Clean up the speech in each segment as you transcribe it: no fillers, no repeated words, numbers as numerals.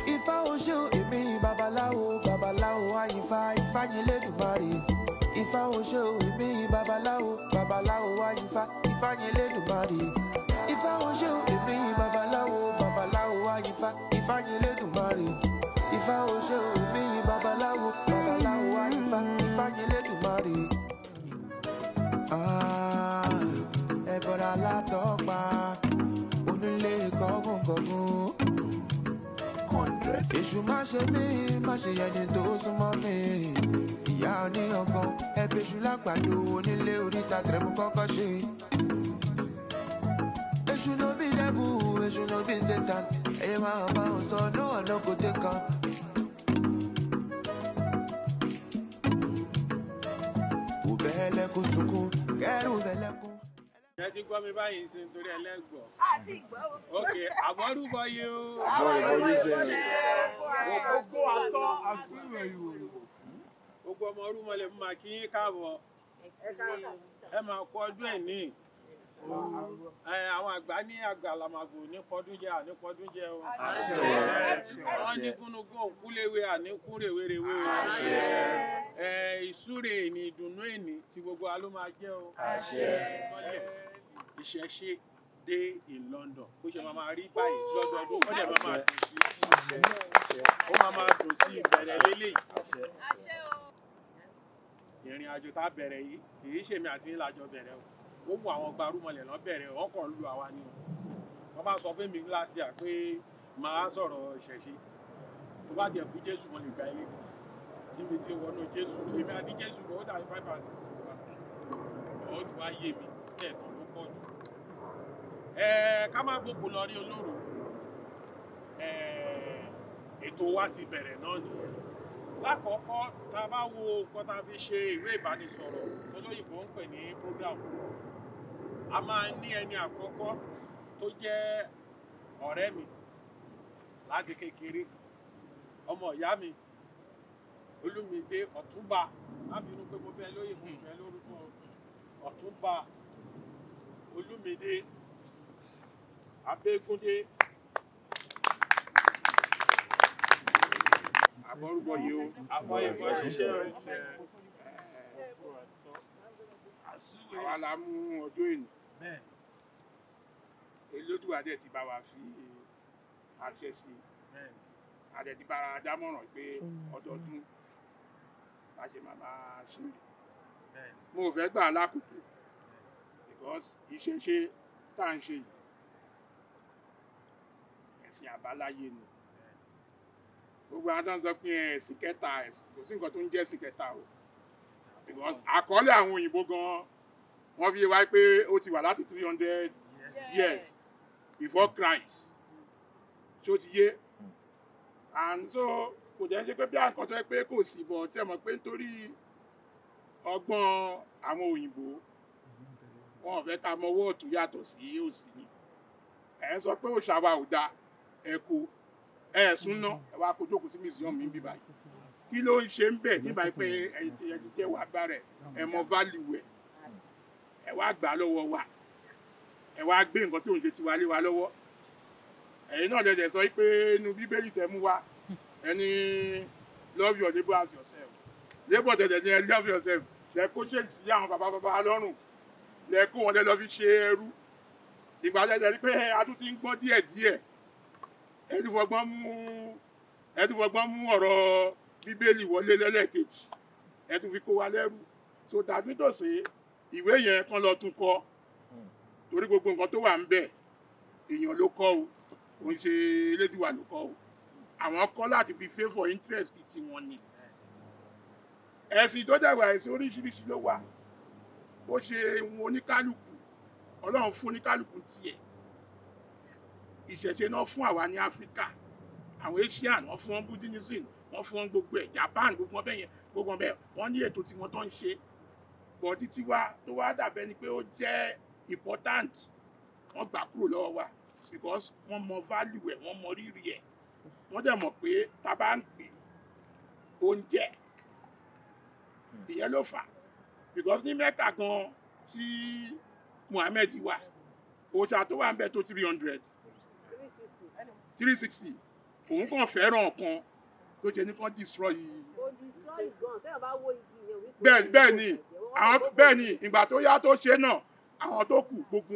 Ifá ó ṣe o, èmi babaláwo, babaláwo àyìnfá, Ifá yín lẹ́dùmarè. Ifá ó ṣe o, èmi babaláwo, babaláwo àyìnfá, Ifá yín lẹ́dùmarè. Ifá ó ṣe o, èmi babaláwo, babaláwo àyìnfá, Ifá yín lẹ́dùmarè. Ifá ó ṣe o, èmi babaláwo, babaláwo àyìnfá, Ifá yín lẹ́dùmarè. Ẹ bọ́ra látọ́pa, onílé kọ́gùn-kọ́gùn. Èṣù má ṣe mí, má ṣe yẹni tó súnmọ́ mi. Ìyá oníyankan, ẹbí èṣù lágbàdo, onílé oríta tẹ̀rẹ̀mú kọ́kọ́ ṣe. Èṣù ló bí devil, èṣù ló bí Satan. Ẹyẹ máa bá wọn sọ, no one no go take am. Òbẹ̀ẹ́lẹ́kùn sunkún, kẹ́rù bẹ̀lẹ́kùn. Ẹ ti gbọ́ mi báyìí sí nítorí ẹlẹ́gbọ̀ọ́. Àti ìgbọ́ o. Ok, àbọ̀rúbọ yìí o. Gbogbo àtọ́ àsìrò ìwò. Gbogbo ọmọ orúmọ lè máa kí yín káàbọ̀. Ẹ máa kọ ọdún ẹ̀ ní. Àwọn àgbà ní àgbàlàmàgbò ní pọdún jẹ ànípọdún jẹ o. Wọ́n ní gúnugún òkúléwé àníkún rèwerèwe o. Ìsúre ní ìdùnnú èní tí gbogbo wa ló máa jẹ́ o. Mọ́lẹ̀ ìṣẹ̀ṣe dé in London bó ṣe máa rí báyìí lọ́dọọdún ó dẹ̀ máa dùn sí ó máa dùn sí ìbẹ̀rẹ̀ lélẹ́yìí. Ìrìn àjò tá bẹ̀rẹ̀ yìí kì í ṣèmi àti ìlàjọ bẹ̀rẹ̀ o. Ó mú àwọn gbarúmọlẹ̀ lọ bẹ̀rẹ̀ wọ́n kàn lu àwa ni o. Wọ́n bá sọ fún mi láti à pé màá sọ̀rọ̀ ìṣẹ̀ṣe tó bá tiẹ̀ bú Jésù mo lè gba ilé tì níbi tí wọnú Jésù èmi àti Jésù ó dà 5 and 6 wa ó ti wá yé mi lẹ́ẹ̀kan ló pọ̀ jù. Ká má gbogbo lọ rí olóró ètò wa ti bẹ̀rẹ̀ náà nìyẹn. Lákọ̀ọ́kọ́ tá a bá wo nǹkan tá a fi ṣe ìwé ìbánisọ̀rọ̀ olóyìnbó ń pè ní program, a máa ní ẹni àkọ́kọ́ tó jẹ́ ọ̀rẹ́ mi láti kékeré, ọmọ ìyá mi Olúmídé Ọ̀túnba, má bínú pé mo bẹ lóyè mo bẹ lórúkọ Ọ̀túnba Olúmídé Abégúndé Àbọ̀rúbọ yìí o. Àbọ̀yìnbó ṣiṣẹ́ rẹ̀. Àwa la mú ọdún èní. Elédùà dẹ̀ ti bá wa fi àṣẹ sí. A dẹ̀ ti bára dámọ̀ràn pé ọdọọdún la ṣe máa ṣe rè. Mo ò fẹ́ gbà lákòókò because ìṣẹ̀ṣe tá à ń ṣe yìí ẹ̀sìn àbáláyé ni. Gbogbo àwọn tó ń sọ pé ẹ̀sìn kẹta kò sí nǹkan tó ń jẹ́ ẹ̀sìn kẹta o because àkọọ́lẹ̀ àwọn òyìnbó gan wọ́n fi wáyé pé ó ti wà láti 300 years before Christ ṣó ti yé and so kò jẹ́ ṣe pé bí àkọ́ tó yẹ pé kò sí bọ̀ tí ẹ mọ̀ pé nítorí ọgbọ́n àwọn òyìnbó wọn ò fẹ́ ká mọ ọwọ́ ọ̀tún yàtọ̀ sí òsì ni ẹ̀ ń sọ pé òòṣà wa ò da ẹ̀kọ́ ẹ̀sùn náà ẹ wá kó jókòó sí museum mi bí báyìí kí ló ń ṣe ń bẹ̀ nígbà pé ẹ̀yìn tẹ́ wà bá rẹ̀ ẹ mọ value ẹ wá gbà lọ́wọ́ wa ẹ wá gbé nǹkan tí òun ṣe ti wá lé wa lọ́wọ́ ẹ̀yin náà lẹ́dẹ̀ sọ pé inú bíbélì tẹ́ mú wa ẹni love your neighbor as yourself neighbor tẹ̀tẹ̀ ní ẹ love yourself lẹ kó ṣe sí àwọn bàbá lọ́rùn lẹ kó wọn lẹ lọ fi ṣe ẹrú ìgbà tẹ̀tẹ̀ rí pé adún ti ń gbọ́n díẹ̀díẹ̀ ẹ̀dùnfọ̀gbọ́n mú ọ̀rọ̀ bíbélì wọlé lẹ́lẹ́kejì ẹ̀dùn fi kó wa lẹ́rú so tàbí tòsí ìwé yẹn kan lọ tún kọ torí gbogbo nǹkan tó wà ń bẹ̀ èèyàn ló kọ o kò ń ṣe elédùwà ló kọ o àwọn kọ láti fi favour interest tí wọ́n ní ẹ̀sìn tó dàgbà ẹ̀sìn oríṣiríṣi ló wà bó ṣe wọn oníkálùkù Ọlọ́run fún oníkálùkù tiẹ̀ ìṣẹ̀ṣe náà fún àwa ní Áfíríkà àwọn Asian wọ́n fún wọn Buddhism wọ́n fún wọn gbogbo ẹ̀ Japan gbogbo ọbẹ̀ yẹn gbogbo ọbẹ̀ wọ́n ní ètò tí wọ́n tó ń ṣe bọ̀ títí wa tó wá dàbẹ́ ni pé ó jẹ́ important wọ́n gbà kúrò lọ́wọ́ wa because wọ́n mọ value ẹ̀ wọ́n mọ rírì ẹ̀ wọ́n dẹ̀ mọ̀ pé tá bá ń pè oúnjẹ ìyẹn ló fà because ní Mẹ́kà gan tí Muhammed wà òòṣà tó wà ń bẹ tó 300 360 òun kàn fẹ́ràn kan tó jẹ́ ní kàn destroy yìí. bẹ́ẹ̀ ni àwọn bẹ́ẹ̀ ni ìgbà tó yá tó ṣe náà àwọn tó kù gbogbo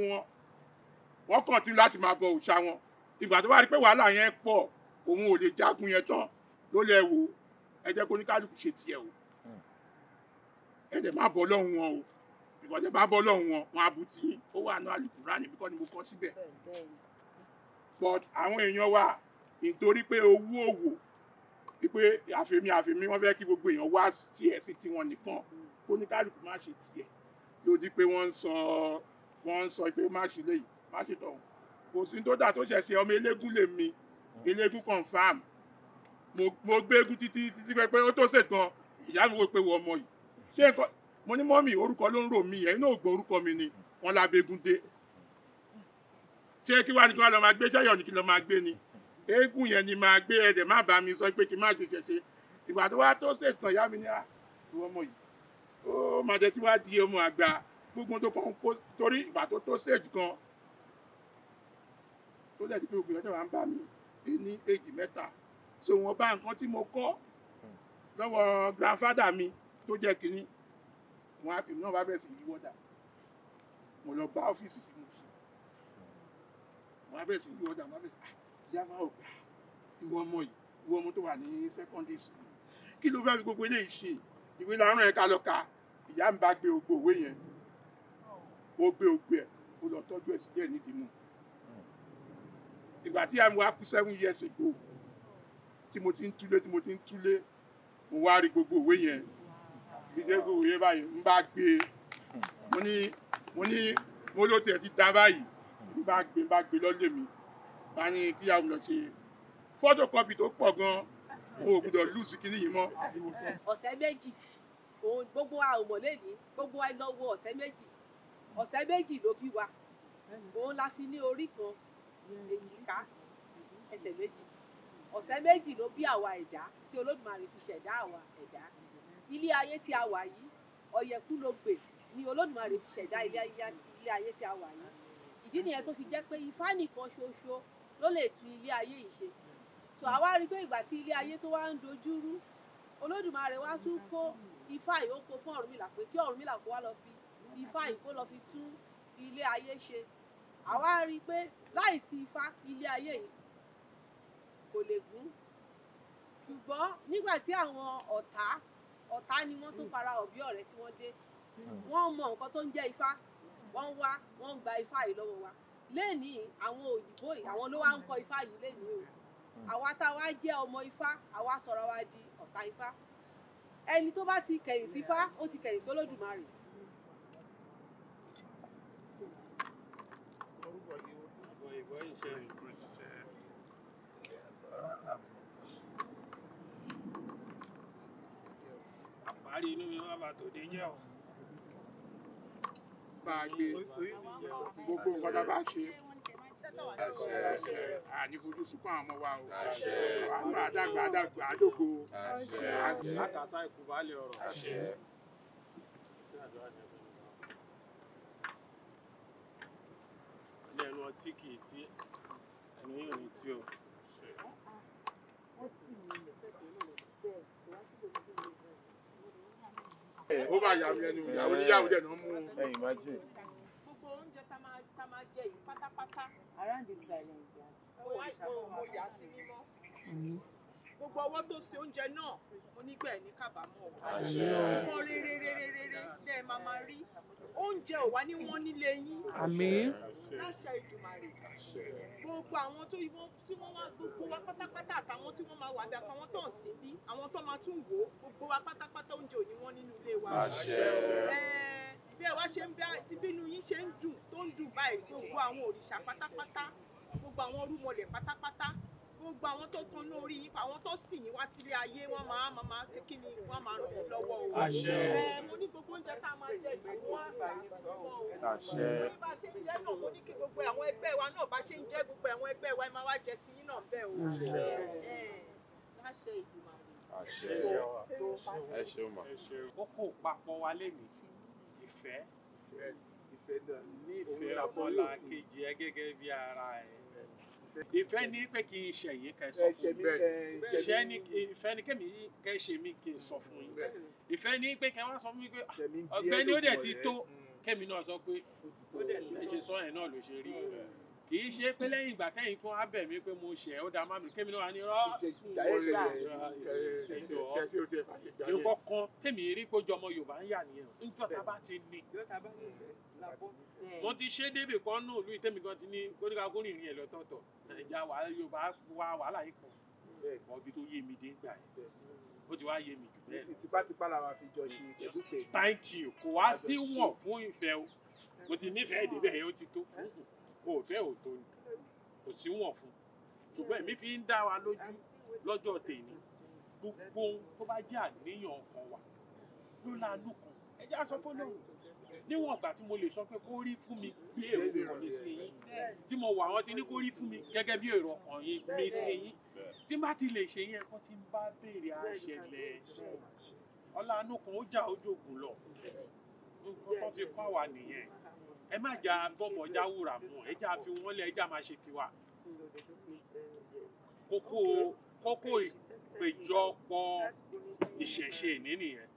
wọ́n continue láti máa bọ òòṣà wọn. Ìgbà tó wá rí pé wàhálà yẹn pọ̀ òun ò lè jagun yẹn tán ló lẹ wò ẹ jẹ́ kó ní kálukú ṣe tiẹ̀ o ẹ dẹ̀ má bọ́ lọ́hùn wọn o ìgbọ̀dẹ̀ bá bọ́ lọ́hùn wọn wọn abutí ó wà ní Al-Qur'ani níbi kọ́ ni mo kọ́ síbẹ̀ but àwọn èèyàn wa nítorí pé owó òwò wípé àfẹ́mí wọ́n fẹ́ kí gbogbo èèyàn wá tiẹ̀ sí tiwọn nìkan kó ní kálukú má ṣe tiẹ̀ lódì pé wọ́n ń sọ pé má ṣe léyìí má ṣe tọ̀hún kò sí tó dà tó ṣẹ̀ṣẹ̀ ọmọ eléégún lè mi eléégún confam mo gbé eégún títí pé ó tó ṣètàn ìyá mi wò pé wọ́n ọmọ yìí ṣé nǹkan mo ní mọ́mì orúkọ ló ń rò mí ẹ̀yin náà gbọ́ orúkọ mi ni wọ́n la bẹ́gún dé ṣé kí wá ní kí wá lọ máa gbé ṣẹ́yọ̀ ní kí lọ máa gbé ni eégún yẹn ni máa gbé ẹ̀dẹ̀ má bá mi sọ pé kí n má ṣe ṣẹṣe ìgbà tó wá tó ṣètàn ìyá mi ní ìwọ ọmọ yìí ó máa jẹ́ tí wá di ọmọ àgbà gbogbo tó kàn kó torí ìgbà tó tó ṣèjì kan tó lẹ́ẹ̀dí pé ògùn ọjọ́ wa ń bá mi ní èjì mẹ́ta so wọn bá nǹkan tí mo kọ́ lọ́wọ́ grandfather mi tó jẹ́ kínní wọn àpè náà wá bẹ̀rẹ̀ sí yí wọ́dà mo lọ bá ọ́fíìsì sí mo sí wọn á bẹ̀rẹ̀ sí yí wọ́dà wọn á bẹ̀rẹ̀ sí ìyá máa gbà ìwọ ọmọ tó wà ní secondary school kí ló fẹ́ fi gbogbo eléyìí ṣe ìwé lárùn ẹ̀ka lọ́ka ìyá mi bá gbé gbogbo òwe yẹn ó gbé ẹ̀ ó lọ tọ́jú ẹ̀ sílẹ̀ nídìí mú ìgbà tí àmì wa kú 7 years ago tí mo ti ń túlé mo wá rí gbogbo òwe yẹn bí ṣe gbogbo òwe báyìí ń bá gbé mo ló tiẹ̀ ti dá báyìí ń bá gbé lọ́lé mi bá ní kíyàwó lọ ṣe photocopy tó pọ̀ gan mo ò gbọdọ̀ lùsì kiri yìí mọ́. ọ̀sẹ̀ méjì òun gbogbo wa ò mọ̀ lẹ́ni gbogbo wa lọ wo ọ̀sẹ̀ méjì ló bí wa òun la fi ní orí kan èjìká ẹsẹ̀ méjì ọ̀sẹ̀ méjì ló bí àwa ẹ̀dá tí Olódùmarè fi ṣẹ̀dá àwa ẹ̀dá ilé ayé tí a wà yìí ọ̀yẹ̀kú ló gbè ní Olódùmarè fi ṣẹ̀dá ilé ayé tí a wà yìí ìdí nìyẹn tó fi jẹ́ pé Ifá nìkan ṣoṣo ló lè tún ilé ayé yìí ṣe so àwa rí pé ìgbà tí ilé ayé tó wá ń dojúrú Olódùmarè wá tún kó Ifá yìí ó kó fún Ọ̀rúnmìlà pé kí Ọ̀rúnmìlà kó wá lọ fi Ifá yìí kó lọ fi tún ilé ayé ṣe àwa rí pé láìsí Ifá ilé ayé yìí kò lè gún ṣùgbọ́n nígbà tí àwọn ọ̀tá ni wọ́n tó fara hàn bí ọ̀rẹ́ tí wọ́n dé wọ́n mọ nǹkan tó ń jẹ́ Ifá wọ́n gba Ifá yìí lọ́wọ́ wa lénìí àwọn òyìnbó yìí àwọn ló wá ń kọ Ifá yìí lénìí o àwa tá a wá jẹ́ ọmọ Ifá àwa sọ̀rọ̀ wa di ọ̀tá Ifá ẹni tó bá ti kẹ̀yìn sí Ifá ó ti kẹ̀yìn sólódùmarè. àparí inú mi má bàa tòde jẹ́ o. bá a gbé gbogbo nǹkan tá a bá ṣe àní fojú sunkún àwọn ọmọ wa o àwọn àdàgbà àdógò látàsá ikú balẹ̀ ọ̀rọ̀. lẹ́nu ọtí kì í tí ẹnu yóò ní tí o. ó bá yà mí ẹnu ìyàwó níyàwó dẹ̀ náà mú un. gbogbo oúnjẹ tá máa jẹ yìí pátápátá mo yà sí mímọ́ gbogbo ọwọ́ tó ṣe oúnjẹ náà mo nígbà ẹ̀ ní kábàámọ̀ nǹkan rere lẹ́ẹ̀ máa rí oúnjẹ ò wá ní wọ́n nílé yín láṣẹ Ìdùmarè gbogbo àwọn tí wọ́n wá gbogbo wa pátápátá àtàwọn tí wọ́n máa wà bí àtàwọn tó ń sìn bí àwọn tó máa tún wò ó gbogbo wa pátápátá oúnjẹ ò ní wọ́n nínú ilé wa bí ẹ wá ṣe ń bẹ tí bínú yín ṣe ń dùn tó ń dùn báyìí gbogbo àwọn òrìṣà pátápátá gbogbo àwọn orúmọlẹ̀ pátápátá gbogbo àwọn tó tan ní orí yín àwọn tó sìn yín wá sílé ayé wọn máa ṣe kí ni wọn máa ràn yín lọ́wọ́ o mo ní gbogbo oúnjẹ tá a máa jẹ ìlú wa bí bá ṣe ń jẹ náà mo ní kí gbogbo àwọn ẹgbẹ́ wa náà bá ṣe ń jẹ gbogbo àwọn ẹgbẹ́ wa ẹ máa wá jẹ tiyín náà bẹ́ẹ̀ o láṣẹ Ìdùmarè. kókó papọ̀ wa lénìí ìfẹ́ ìfẹ́ náà òun nífẹ̀ẹ́ làbọ̀ ọmọlá yóò fún kejì ẹ gẹ́gẹ́ bí ara ẹ̀. ìfẹ́ ní pé kí n ṣẹ̀yìn kẹ́ sọ ẹ̀ṣẹ̀ fún mi mi. ìfẹ́ ní kẹ́mi kẹ́ ṣe mí kí n sọ fún yín. ìfẹ́ ní pé kẹ́ wá sọ fún mi pé ọ̀gbẹ́ni ó dẹ̀ ti tó kẹ́mi náà sọ pé ẹ ṣe sọ yẹn náà ló ṣe rí. kì í ṣe pé lẹ́yìn ìgbà tẹ́yìn tó wá bẹ̀ mí pé mo ṣẹ̀ ó dá má mi kẹ́mi náà wá ní nǹkan kan tèmi rí kójọ ọmọ Yorùbá ń yà nìyẹn nígbà tá a bá ti ní. mo ti ṣe débì kan náà lóyún tèmi kan ti ní kóníkàkó rìnrìn ẹ̀ lọ́tọ̀ọ̀tọ̀ ìjà wàhálà Yorùbá wá wàhálà yìí pọ̀ mọ ibi tó yé mi dé gbà yẹn ó ti wá yé mi jù bẹ́ẹ̀. tipátipá làwọn àfi jọ ṣe ìtẹ̀dúfẹ́. thank you kò wá sí wọ̀n fún ìfẹ́ o mo ti nífẹ̀ẹ́ débẹ̀ yẹn ó ti tó o ò fẹ́ ò tó ni kò sí wọ̀n fún ṣùgbọ́n èmi fi ń dá wa lójú lọ́jọ́ tèmi gbogbo tó bá jẹ́ àníyàn ọkàn wa ló láàánú kan ẹ jẹ́ àsọ fún lóhùn níwọ̀n ìgbà tí mo lè sọ pé kó rí fún mi bí èrò ọkàn mi sí yín tí mo wà wọ́n ti ní kó rí fún mi gẹ́gẹ́ bí èrò ọkàn yín mi sí yín tí bá ti lè ṣe yẹn kó ti ń bá béèrè àṣẹlẹ̀ ọláàánú kan ó jà ojú ògùn lọ nǹkan tó fi kọ́ àwa nìyẹn ẹ má jà bọ́bọ̀ jáwúrà mọ́ ẹ jà fi wọ́n lẹ̀ ẹ jà máa ṣe tiwa kókó ìpéjọpọ̀ ìṣẹ̀ṣe ìní nìyẹn.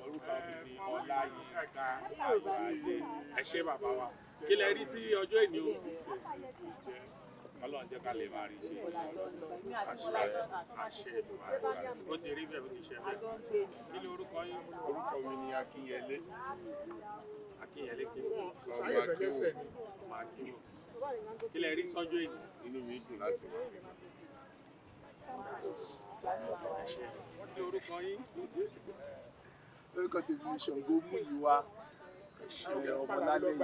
orúkọ mi ni Ọláyínká Ayọ̀adé ẹ ṣé bàbá wa kí lẹ rí sí ọjọ́ ìní o Ọlọ́run jẹ́ ká lè máa rí ṣe àṣẹ ó ti rí bẹ́ẹ̀ ó ti ṣe bẹ́ẹ̀ kí ló orúkọ yín. Orúkọ mi ni Akínyẹlé. Akínyẹlé kí ọmọ Akínwó. kí lẹ rí sọ́jọ́ ìní. Inú mi dùn láti wà níbẹ̀. kí orúkọ yín. orúkọ tèmi ni Ṣàngó Múyìwá ọmọ lálẹ́yìn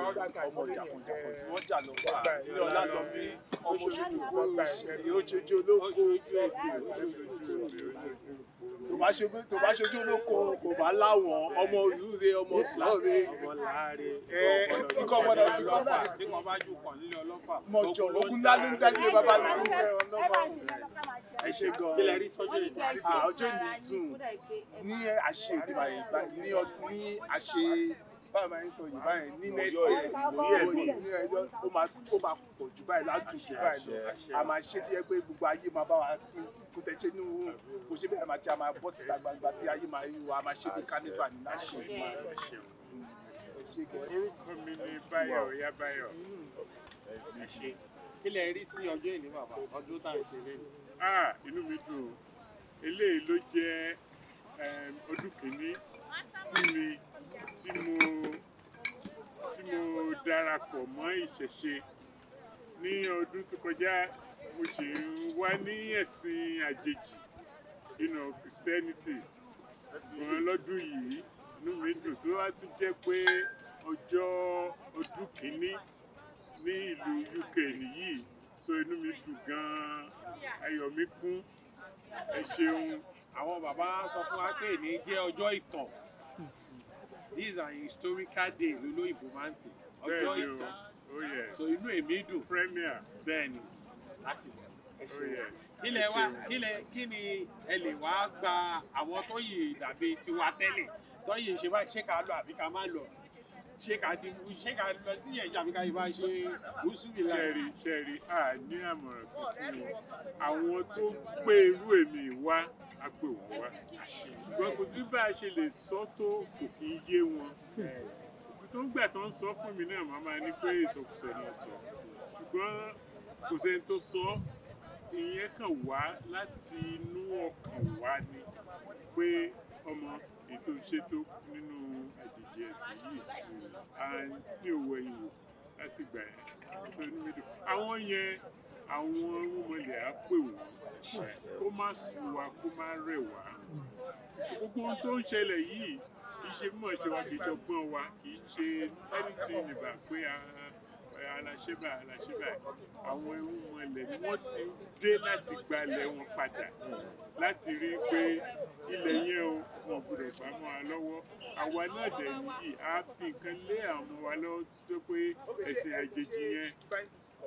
ọmọ jàkùnjàkùn tí wọ́n jà lọ́wọ́ ní Ọlálọ́mí ọmọ ṣojú kúrò ó ṣojú olóko tó bá ṣojú olóko kò bá láwọn ọmọ olúre ọmọ sọ́ọ̀rẹ́ ọmọ láàárẹ̀ ikọ̀ ọmọdé ojú kan náà tí wọ́n bá jù kàn nílé ọlọ́fà. mọ̀jọ ogun ńlá ló ń dájú bàbá ló ń bẹ ọlọ́mọ ẹ ṣe gan. kí lẹ rí sọ́jọ́ ìní. ọjọ́ ìní dùn ní àṣẹ ìdìbò ní àṣẹ báwo máa ń sọ yìí báyìí ní nẹ́ẹ̀sì ní ẹjọ́ ó máa pọ̀ jù báyìí látùn jù báyìí lọ a máa ṣe tí yẹ pé gbogbo ayé máa bá wa kó tẹ ṣe nínú kò ṣe bẹ́ẹ̀ máa tí a máa bọ́ síta gbangba tí ayé máa rí wa a máa ṣe bí kánífà ní láṣẹ ìgbà orúkọ mi ni Báyọ̀ Ọ̀yá Báyọ̀. ẹ ṣé kí lẹ rí sí ọjọ́ ìní bàbá ọdún tá à ń ṣe lẹ́nu. Inú mi dùn eléyìí ló jẹ́ ọdún kìíní fún mi tí mo darapọ̀ mọ́ ìṣẹ̀ṣe. Ní ọdún tó kọjá mo ṣì ń wá ní ẹ̀sìn àjèjì Christianity gan lọ́dún yìí inú mi dùn tó wá tún jẹ́ pé ọdún kìíní ní ìlú UK nìyí so inú mi dùn gan-an ayọ̀ mi kún ẹ ṣeun. àwọn bàbá sọ fún wa pé ní jẹ́ ọjọ́ ìtàn these are historical day lólóyìnbó máa ń pè ọjọ́ ìtàn so inú èmi dùn premier bẹ́ẹ̀ ni láti ẹ ṣe kí ni ẹ lè wá gba àwọn tó yìí dàbí tiwa tẹ́lẹ̀ tó yìí ṣe báyìí ṣé ká lọ àbí ká má lọ ṣé ká lọ sí ẹ̀jẹ̀ àbí ká yìí bá ṣe oṣù mi láì. ṣẹ́ẹ̀rì ní àmọ̀ràn tó fún mi àwọn tó pé irú èmi wá á pè wọ́n wá ṣùgbọ́n kò sí bá a ṣe lè sọ tó kò kí ń yé wọn tó ń gbà tó ń sọ fún mi náà màmá ní pé ìsọkúsọ ni sọ ṣùgbọ́n kò sẹ́ni tó sọ ìyẹn kàn wá láti inú ọkàn wá ni pé ọmọ ètò ìṣètò nínú àjèjì ẹ̀sìn yìí ní òwò ẹ̀yìn wò láti gbà yẹn tó ní mi dùn. àwọn yẹn àwọn rúmọlẹ̀ á pè wọ́n kó má sùn wá kó má rẹ̀ wá gbogbo ohun tó ń ṣẹlẹ̀ yìí kì í ṣe mọ̀ ṣe wa kì í ṣọgbọ́n wa kì í ṣe anything ìbà pé aláṣẹ́bà àwọn irúnmọlẹ̀ ni wọ́n ti dé láti gbalẹ̀ wọn padà láti rí i pé ilẹ̀ yẹn o wọn gbọ́dọ̀ bá mọ́ wa lọ́wọ́ àwa náà dẹ̀ nìyí á fi nǹkan lé àwọn ọmọ wa lọ́wọ́ tó pé ẹ̀sìn àjèjì yẹn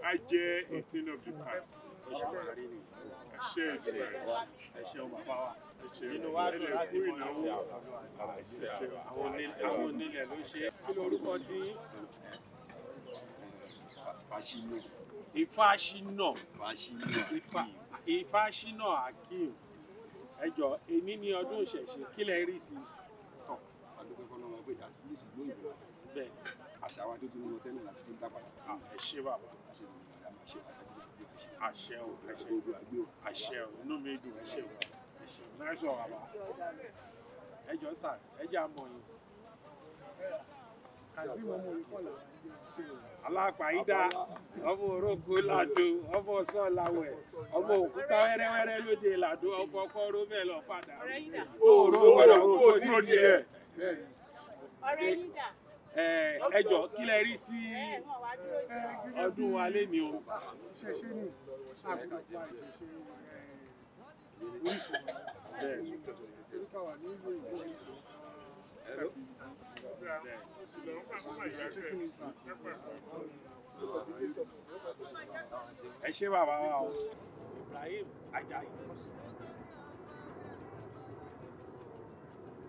á jẹ́ a thing of the past. Àṣẹ ìdúrà ẹ̀ṣẹ̀ ọmọ bàbá wa. nínú wá dùn láti mọ ìnáwó àwọn onílẹ̀ ló ṣe. Kí lorúkọ tí? Ifáṣínà. Ifáṣínà Akeem. Ẹ jọ̀ọ́, èní ni ọdún ìṣẹ̀ṣe, kí lẹ rí sí i? Bẹ́ẹ̀ àṣà wa tó tún lọ tẹ́lẹ̀ láti tún dá padà. ẹ ṣé bàbá. Àṣẹ o, àṣẹ o, inú mi dùn, ẹ ṣé o, ẹ ṣé o, náà sọ bàbá. Ẹ jọ̀ọ́ sà, ẹ jẹ́ àmọ̀ yín. Kazeem ọmọ olùkọ́lá Alápàídá, ọmọ orógbó làdó, ọmọ sọ́ọ̀láwẹ̀, ọmọ òkúta wẹ́rẹ́wẹ́rẹ́ lóde làdó, ọmọ kọ́rọ́ bẹ́ẹ̀ lọ padà. Òòró gbọ́dọ̀ kó nídìí ẹ̀. ọ̀rẹ́ yín dà. Ẹ jọ̀ọ́, kí lẹ rí sí ọdún wa lénìí o? ìṣẹ̀ṣe ní àbúrò pa ìṣẹ̀ṣe orísun orúkọ wà ní ìlú ìgbésẹ̀. Ẹ ṣé bàbá wa o. Ibrahim Ajayi.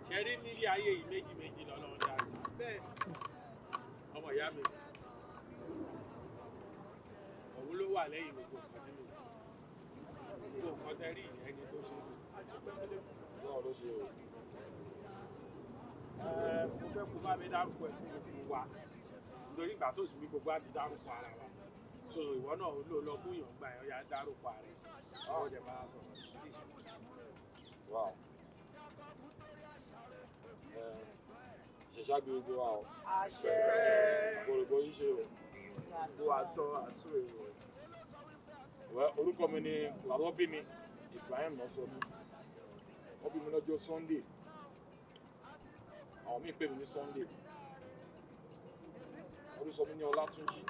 Ṣé rí nílé ayé yìí méjì méjì lọ́lọ́run dá? Ọmọ ìyá mi. Òun ló wà lẹ́yìn gbogbo nǹkan tí mo gbogbo nǹkan tẹ́ rí ìyẹn ni tó ṣe. Mo fẹ́ kó bá mi dárúkọ ẹ̀ fún gbogbo wa nítorí ìgbà tó sì ní gbogbo àti dárúkọ ara wa so ìwọ náà ló lọ mú ìyàn gbà ẹ̀ ó yá dárúkọ ara ẹ̀ ó jẹ́ bá a sọ̀rọ̀ tí ìṣẹ̀lẹ̀. Ìṣẹ̀ṣe àgbè gbogbo wa o. àṣẹ. Gbogbo yín ṣe o. Gbogbo àtọ́ àṣọ èrò. Orúkọ mi ni làwọn bí mi Ibrahim náà sọ mí. Wọ́n bí mi lọ́jọ́ Sunday. Àwọn míì pè mí ní Sunday. Wọ́n tún sọ mí ní Ọlátúnjí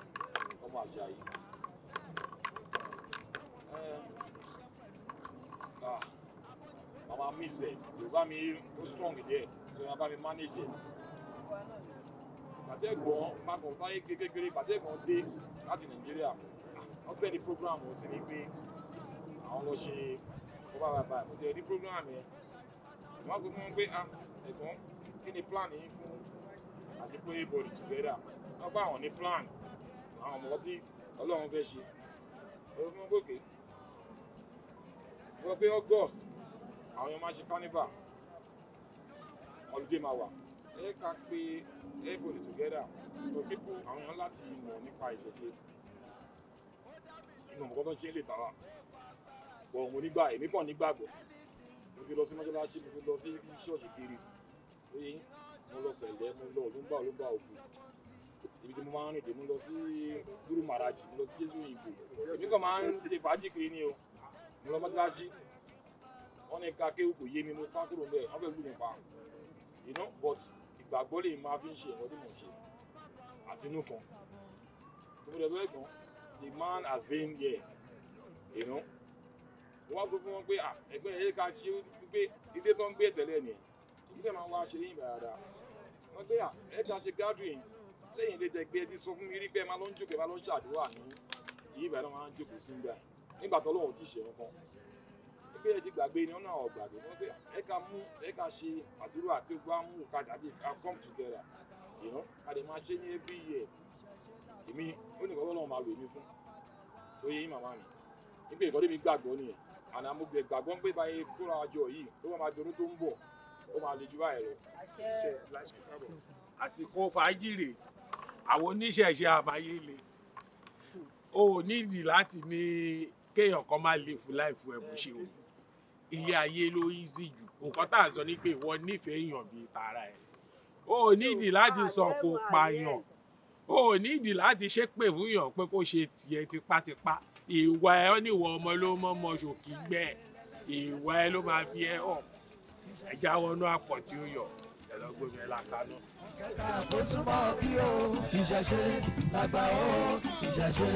ọmọ Àjàyí. Màmá mi sẹ̀ Yorùbá mi ó strong díẹ̀ so wọ́n bá mi manage ẹ̀. Ìbàdẹ́gbọ̀n máa kàn fáyé kékeré Ìbàdẹ́gbọ̀n dé láti Nàìjíríà. Wọ́n fẹ́ ní program ó sì ní pé àwọn lọ ṣe ọba bàbá ẹ̀. Mo jẹ́ ní program yẹn. Wọ́n sọ fún wọn pé ẹ̀gbọ́n kí ni plan yín fún àdìpọ̀ everybody together. Wọ́n bá àwọn ní plan àwọn ọmọ tí Ọlọ́run fẹ́ ṣe. Ọ̀rọ̀ fún wọn gòkè. Wọ́n pé August àwọn èèyàn máa ṣe carnival. Holiday máa wà. Ẹ ká pé everybody together for people àwọn èèyàn láti mọ̀ nípa ìṣẹ̀ṣe. Inú ọmọ kan ṣe ń lè tàwa. Bọ̀ mo nígbà èmi kàn nígbàgbọ́. Mo ti lọ sí mọ́ṣáláṣí, mo ti lọ sí ṣọ́ọ̀ṣì kiri. Oye, mo lọ sẹ̀lẹ̀, mo lọ Olúmbà ògùn. Ibi tí mo máa ń rìn dé, mo lọ sí Gúrú Màrájì, mo lọ sí Jésù Òyìnbó. Èmi kàn máa ń ṣe fàájì kiri ni o. Mo lọ mọ́ṣáláṣí. Wọ́n ní ká kéwù kò yé mi, mo sá kúrò ńbẹ̀, wọ́n fẹ́ lù mí pa. You know, but ìgbàgbọ́ lè máa fi ń ṣe ìwọ́n tí mo ṣe. Àtinú kan. Tí mo dẹ̀ lọ́ọ́ ẹ̀gbọ́n, the man has been here. You know. Wọ́n sọ fún wọn pé ẹgbẹ́ yẹn ká ṣe pé ilé tó ń gbé tẹ́lẹ̀ ni ìdílé máa ń wá ṣe ní ìbàdàn. Wọ́n gbé ẹ̀ka ṣe gathering lẹ́yìn ilé tẹ̀gbẹ́ ti sọ fún mi rí pé máa lọ ń jókòó máa lọ ń ṣàdúrà ní ìbàdàn máa ń jókòó sí ìgbà nígbà tó lọ́wọ́ ti ṣe nǹkan. Ẹgbẹ́ yẹn ti gbàgbé ni wọ́n náà gbàgbé wọ́n pé ẹ̀ka ṣe àdúrà pé gbọ́ mú kájà bí ká come together. Ká lè máa ṣe ní every year. Èmi ó ní ìkọ́tọ́ lọ́wọ́ máa lò mí fún. Ó yẹ yín màmá mi. Nígbà ìkọ́lé mi gbàgbọ́ nìyẹn. Àná mo gbàgbọ́ pé báyìí kóra àjọ yìí tó máa dọdún tó ń bọ̀ ó máa le jù báyìí lọ. Àsìkò fàájìrì àwọn oníṣẹ̀ṣe àbáyé le o ò nídìí láti ní kéèyàn kan máa lè fún láì fún ẹ̀bùn ṣe o ilé ayé ló easy jù nǹkan tá à ń sọ ní pé ìwọ nífẹ̀ẹ́ èèyàn bíi tara ẹ̀ o ò nídìí láti sọ kó pààyàn o ò nídìí láti ṣépè fún yàn pé kó ṣe tiẹ̀ tipátipá ìwà ẹ ó ní ìwọ ọmọ ló mọ ṣòkì gbẹ ìwà ẹ ló máa fi ẹ hàn ẹja wọnú àpọ̀ tí ó yọ ẹ lọ gbé mi lákàánú. Kó súnmọ́ bí o ìṣẹ̀ṣe lágbà ó ìṣẹ̀ṣe.